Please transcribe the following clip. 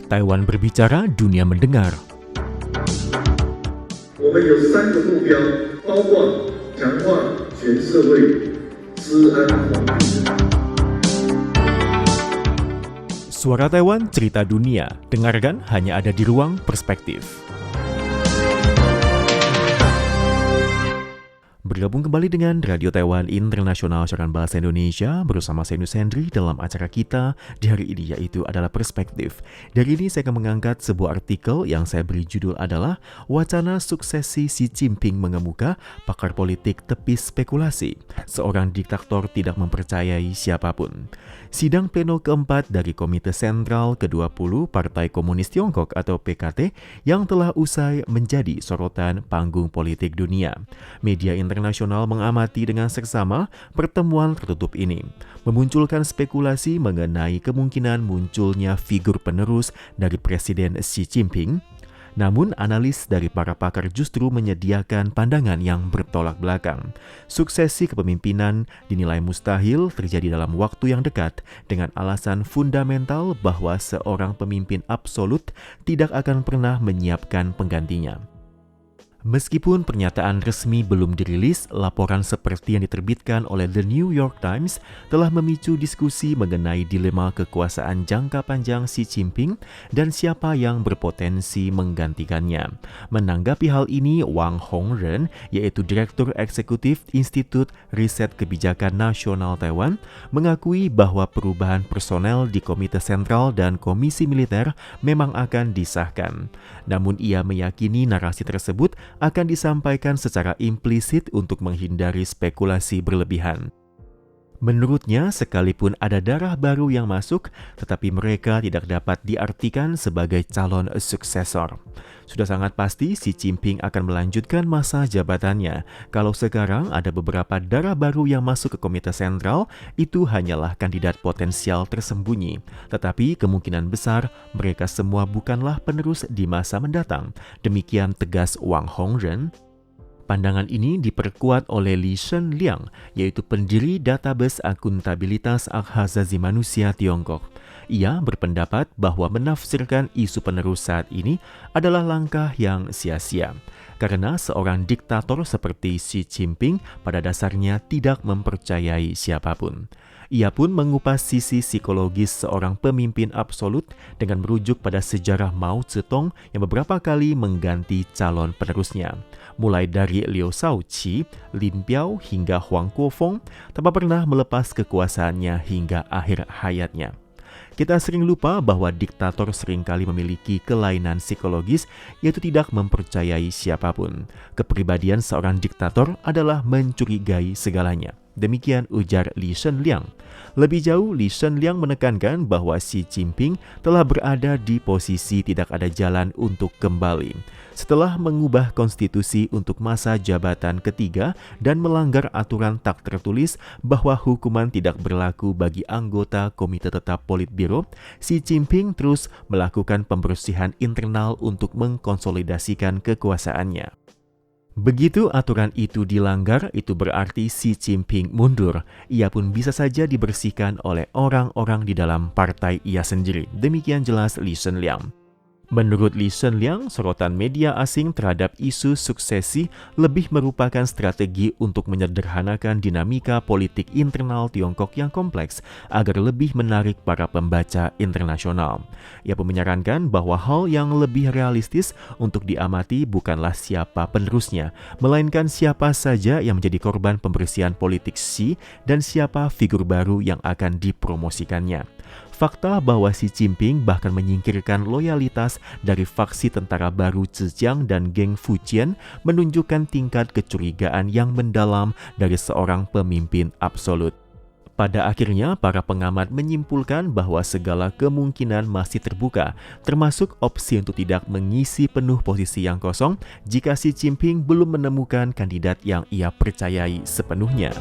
Taiwan berbicara, dunia mendengar. 我们有3个目标，包括强化全社会治安环境。 Suara Taiwan, cerita dunia. Dengarkan hanya ada di Ruang Perspektif. Bergabung kembali dengan Radio Taiwan Internasional siaran bahasa Indonesia bersama saya Nus Hendry dalam acara kita di hari ini, yaitu adalah Perspektif. Dari ini saya akan mengangkat sebuah artikel yang saya beri judul adalah Wacana Suksesi Xi Jinping Mengemuka, Pakar Politik Tepis Spekulasi. Seorang diktator tidak mempercayai siapapun. Sidang pleno keempat dari Komite Sentral ke-20 Partai Komunis Tiongkok atau PKT yang telah usai menjadi sorotan panggung politik dunia. Media internasional mengamati dengan seksama pertemuan tertutup ini, memunculkan spekulasi mengenai kemungkinan munculnya figur penerus dari Presiden Xi Jinping. Namun, analis dari para pakar justru menyediakan pandangan yang bertolak belakang. Suksesi kepemimpinan dinilai mustahil terjadi dalam waktu yang dekat dengan alasan fundamental bahwa seorang pemimpin absolut tidak akan pernah menyiapkan penggantinya. Meskipun pernyataan resmi belum dirilis, laporan seperti yang diterbitkan oleh The New York Times telah memicu diskusi mengenai dilema kekuasaan jangka panjang Xi Jinping dan siapa yang berpotensi menggantikannya. Menanggapi hal ini, Wang Hongren, yaitu Direktur Eksekutif Institut Riset Kebijakan Nasional Taiwan, mengakui bahwa perubahan personel di Komite Sentral dan Komisi Militer memang akan disahkan. Namun ia meyakini narasi tersebut akan disampaikan secara implisit untuk menghindari spekulasi berlebihan. Menurutnya, sekalipun ada darah baru yang masuk, tetapi mereka tidak dapat diartikan sebagai calon suksesor. Sudah sangat pasti Xi Jinping akan melanjutkan masa jabatannya. Kalau sekarang ada beberapa darah baru yang masuk ke Komite Sentral, itu hanyalah kandidat potensial tersembunyi. Tetapi kemungkinan besar mereka semua bukanlah penerus di masa mendatang. Demikian tegas Wang Hongren. Pandangan ini diperkuat oleh Li Shenliang, yaitu pendiri database akuntabilitas hak asasi manusia Tiongkok. Ia berpendapat bahwa menafsirkan isu penerus saat ini adalah langkah yang sia-sia, karena seorang diktator seperti Xi Jinping pada dasarnya tidak mempercayai siapapun. Ia pun mengupas sisi psikologis seorang pemimpin absolut dengan merujuk pada sejarah Mao Zedong yang beberapa kali mengganti calon penerusnya. Mulai dari Liu Shaoqi, Lin Biao hingga Huang Guofeng, tanpa pernah melepas kekuasaannya hingga akhir hayatnya. Kita sering lupa bahwa diktator seringkali memiliki kelainan psikologis, yaitu tidak mempercayai siapapun. Kepribadian seorang diktator adalah mencurigai segalanya. Demikian ujar Li Shenliang. Lebih jauh, Li Shenliang menekankan bahwa Xi Jinping telah berada di posisi tidak ada jalan untuk kembali. Setelah mengubah konstitusi untuk masa jabatan ketiga dan melanggar aturan tak tertulis bahwa hukuman tidak berlaku bagi anggota Komite Tetap Politbiro, Xi Jinping terus melakukan pembersihan internal untuk mengkonsolidasikan kekuasaannya. Begitu aturan itu dilanggar, itu berarti Xi Jinping mundur. Ia pun bisa saja dibersihkan oleh orang-orang di dalam partai ia sendiri. Demikian jelas Li Shenliang. Menurut Li Shenliang, sorotan media asing terhadap isu suksesi lebih merupakan strategi untuk menyederhanakan dinamika politik internal Tiongkok yang kompleks agar lebih menarik para pembaca internasional. Ia pun menyarankan bahwa hal yang lebih realistis untuk diamati bukanlah siapa penerusnya, melainkan siapa saja yang menjadi korban pembersihan politik Xi dan siapa figur baru yang akan dipromosikannya. Fakta bahwa Xi Jinping bahkan menyingkirkan loyalitas dari faksi tentara baru Zhejiang dan geng Fujian menunjukkan tingkat kecurigaan yang mendalam dari seorang pemimpin absolut. Pada akhirnya, para pengamat menyimpulkan bahwa segala kemungkinan masih terbuka, termasuk opsi untuk tidak mengisi penuh posisi yang kosong jika Xi Jinping belum menemukan kandidat yang ia percayai sepenuhnya.